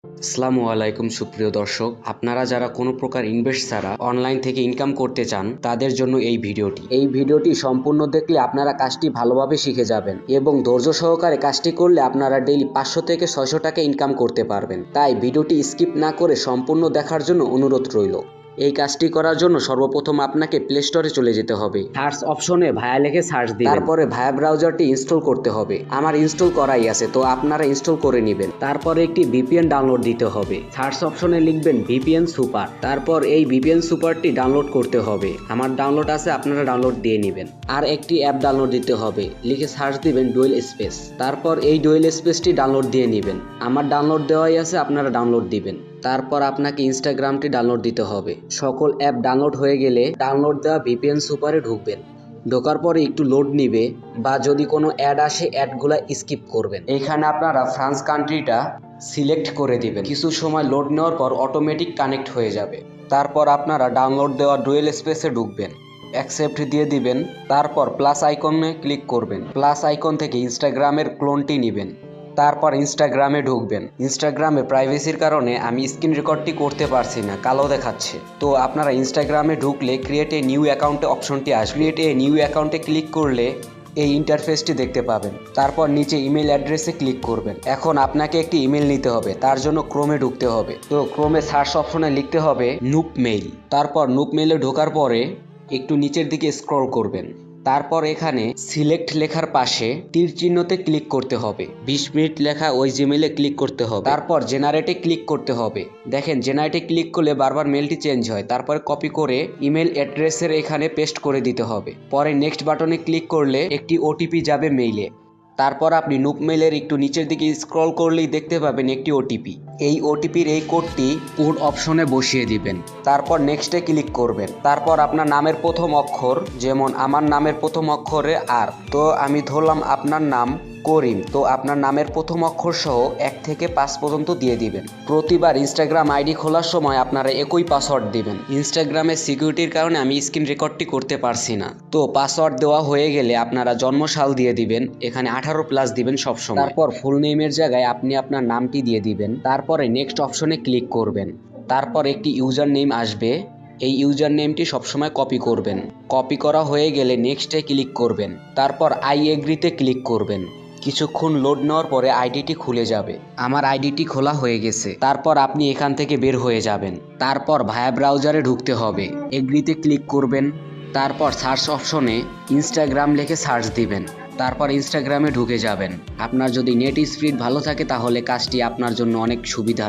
আসসালামু আলাইকুম সুপ্রিয় দর্শক, আপনারা যারা কোনো প্রকার ইনভেস্ট ছাড়া অনলাইন থেকে ইনকাম করতে চান তাদের জন্য এই ভিডিওটি সম্পূর্ণ দেখলে আপনারা কাজটি ভালোভাবে শিখে যাবেন এবং ধৈর্য সহকারে কাজটি করলে আপনারা ডেইলি 500 থেকে 600 টাকা ইনকাম করতে পারবেন। তাই ভিডিওটি স্কিপ না করে সম্পূর্ণ দেখার জন্য অনুরোধ রইল। এই কাজটি করার জন্য সর্বপ্রথম আপনাকে প্লে স্টোরে চলে যেতে হবে। সার্চ অপশনে ভায়া লিখে সার্চ দিবেন, তারপরে ভায়া ব্রাউজারটি ইনস্টল করতে হবে। আমার ইনস্টল করাই আছে, তো আপনারা ইনস্টল করে নেবেন। তারপরে একটি ভিপিএন ডাউনলোড দিতে হবে। সার্চ অপশনে লিখবেন ভিপিএন সুপার, তারপর এই ভিপিএন সুপারটি ডাউনলোড করতে হবে। আমার ডাউনলোড আছে, আপনারা ডাউনলোড দিয়ে নেবেন। আর একটি অ্যাপ ডাউনলোড দিতে হবে, লিখে সার্চ দিবেন ডুয়েল স্পেস, তারপর এই ডুয়েল স্পেসটি ডাউনলোড দিয়ে নেবেন। আমার ডাউনলোড দেওয়াই আছে, আপনারা ডাউনলোড দিবেন। তারপর আপনাকে ইনস্টাগ্রামটি ডাউনলোড দিতে হবে। সকল অ্যাপ ডাউনলোড হয়ে গেলে ডাউনলোড দেওয়া ভিপিএন সুপারে ঢুকবেন। ঢোকার পরে একটু লোড নিবে, বা যদি কোনো অ্যাড আসে অ্যাডগুলা স্কিপ করবেন। এখানে আপনারা ফ্রান্স কান্ট্রিটা সিলেক্ট করে দিবেন। কিছু সময় লোড নেওয়ার পর অটোমেটিক কানেক্ট হয়ে যাবে। তারপর আপনারা ডাউনলোড দেওয়া ডুয়েল স্পেসে ঢুকবেন, অ্যাকসেপ্ট দিয়ে দিবেন। তারপর প্লাস আইকনে ক্লিক করবেন। প্লাস আইকন থেকে ইনস্টাগ্রামের ক্লোনটি নেবেন। তারপর ইনস্টাগ্রামে ঢুকবেন। ইনস্টাগ্রামে প্রাইভেসির কারণে আমি স্ক্রিন রেকর্ডটি করতে পারছি না, কালো দেখাচ্ছে। তো আপনারা ইনস্টাগ্রামে ঢুকলে ক্রিয়েট এ নিউ অ্যাকাউন্টে অপশনটি আসবে। ক্রিয়েট এ নিউ অ্যাকাউন্টে ক্লিক করলে এই ইন্টারফেসটি দেখতে পাবেন। তারপর নিচে ইমেল অ্যাড্রেসে ক্লিক করবেন। এখন আপনাকে একটি ইমেল নিতে হবে, তার জন্য ক্রোমে ঢুকতে হবে। তো ক্রোমে সার্চ অপশনে লিখতে হবে নুপ মেইল। তারপর নুপ মেইলে ঢোকার পরে একটু নিচের দিকে স্ক্রল করবেন। তারপর এখানে সিলেক্ট লেখার পাশে তীর চিহ্নতে ক্লিক করতে হবে। 20 মিনিট লেখা ওই জিমেলে ক্লিক করতে হবে। তারপর জেনারেটে ক্লিক করতে হবে। দেখেন জেনারেটে ক্লিক করলে বারবার মেলটি চেঞ্জ হয়। তারপর কপি করে ইমেল অ্যাড্রেসের এখানে পেস্ট করে দিতে হবে। পরে নেক্সট বাটনে ক্লিক করলে একটি ওটিপি যাবে মেইলে। তারপর আপনি নুপ মেইলের একটু নিচের দিকে স্ক্রল করলেই দেখতে পাবেন একটি ওটিপি। এই ওটিপির এই কোডটি কোড অপশনে বসিয়ে দিবেন। তারপর নেক্সটে ক্লিক করবেন। তারপর আপনার নামের প্রথম অক্ষর, যেমন আমার নামের প্রথম অক্ষরে আর, তো আমি ধরলাম আপনার নাম করিম, তো আপনার নামের প্রথম অক্ষর সহ 1 থেকে 5 পর্যন্ত দিয়ে দিবেন। প্রতিবার ইনস্টাগ্রাম আইডি খোলার সময় আপনারা একই পাসওয়ার্ড দিবেন। ইনস্টাগ্রামের সিকিউরিটির কারণে আমি স্ক্রিন রেকর্ডটি করতে পারছি না। তো পাসওয়ার্ড দেওয়া হয়ে গেলে আপনারা জন্মসাল দিয়ে দিবেন, এখানে 18+ দিবেন সবসময়। তারপর ফুল নেমের জায়গায় আপনি আপনার নামটি দিয়ে দিবেন। তারপরে নেক্সট অপশনে ক্লিক করবেন। তারপর একটি ইউজার নেম আসবে, এই ইউজার নেমটি সবসময় কপি করবেন। কপি করা হয়ে গেলে নেক্সটে ক্লিক করবেন। তারপর আই এগ্রিতে ক্লিক করবেন। কিছুক্ষণ লোড নেওয়ার পরে আইডিটি খুলে যাবে। আমার আইডিটি খোলা হয়ে গেছে। তারপর আপনি এখান থেকে বের হয়ে যাবেন। তারপর ভায়া ব্রাউজারে ঢুকতে হবে, এগ্রিতে ক্লিক করবেন। তারপর সার্চ অপশনে ইনস্টাগ্রাম লিখে সার্চ দিবেন। তারপর ইনস্টাগ্রামে ঢুকে যাবেন। আপনার যদি নেট স্পিড ভালো থাকে তাহলে কাজটি আপনার জন্য অনেক সুবিধা।